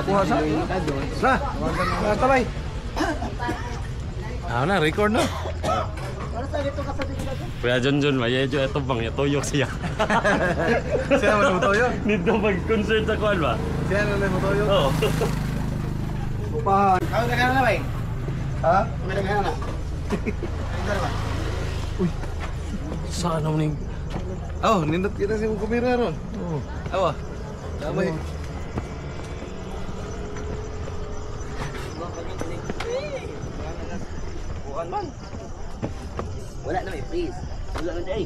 Kuha sa. Na, tabay. Na, record na. Kuya Junjun, mayejo ito bang tuyok siya. Siya naman mo toyo? Nito mag-concert sa kuwan ba? Siya naman mo toyo? Oo. Upahan. Kau dah kana bay? Ha? Dah kana. Uy. Saan naman yung... Oh, nindot kita si mong kumira ron. Oo. Awa. Damay. Bukan bang. Wala na may please. Wala na day.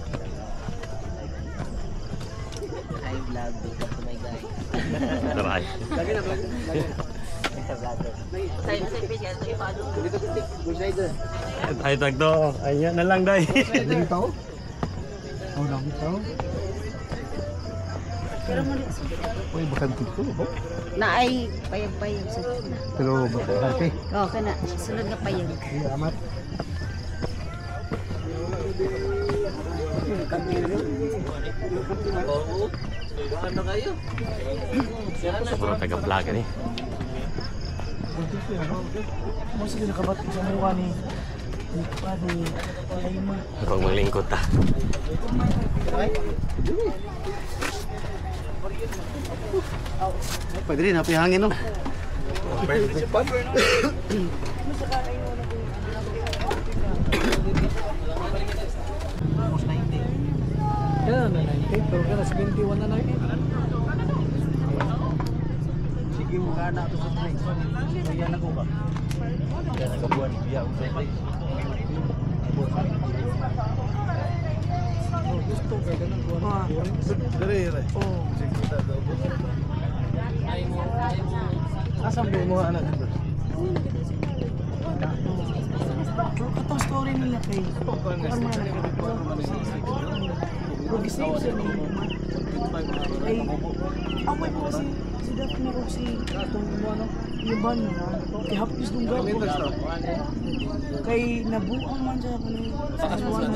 I vlog because of my guy. Taray. Lagi na vlog. Say please yan to ipado. Dito tik. Go rider. Ay, tagdo. Ayan na lang, day. Dili tao? Oh, dami tao. Pero mo Uy, bakan dito ba? na ay payag-payag sa na. Pero bakan dito. Oh, kana sunod na payag. Ay, amat. Ano kayo? Sobrang taga-vlog ni. Mo sige nakabat sa mukha ni Padi. Ay mo. Pag maglingkod ta. Pwede rin, happy hangin no. Pwede pa. Kaya na 98, pero kaya 71 na 98. Sige mo ka na ito sa train. Kaya na ko ba? Kaya nagkabuan, biya ko sa train. Gusto ka ganun buwan. Dire. Oo. Asam ba mo anak dito? Katong story nila kay. Pag-isip siya ni ay away mo kasi si Daphne o si itong ano yung ban na kay hapis nung gabi kay nabuang man siya kung aswang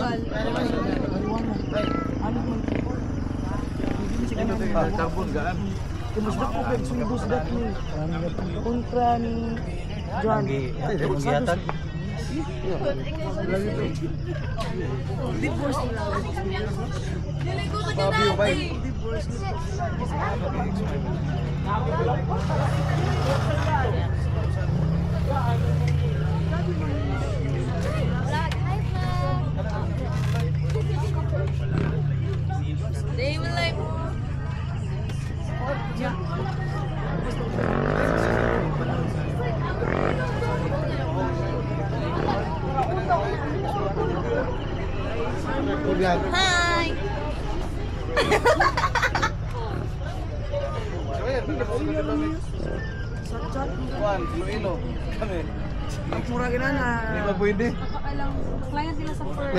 ano man hindi siya carbon gaan mas dako kay sundo si Daphne kontra ni John magiyatan divorce nila. Fabio, bye. Divorce nila. They will like... Hi! Juan, Iloilo. Kami. Mura gina na. Di ba pwede? Client nila sa first.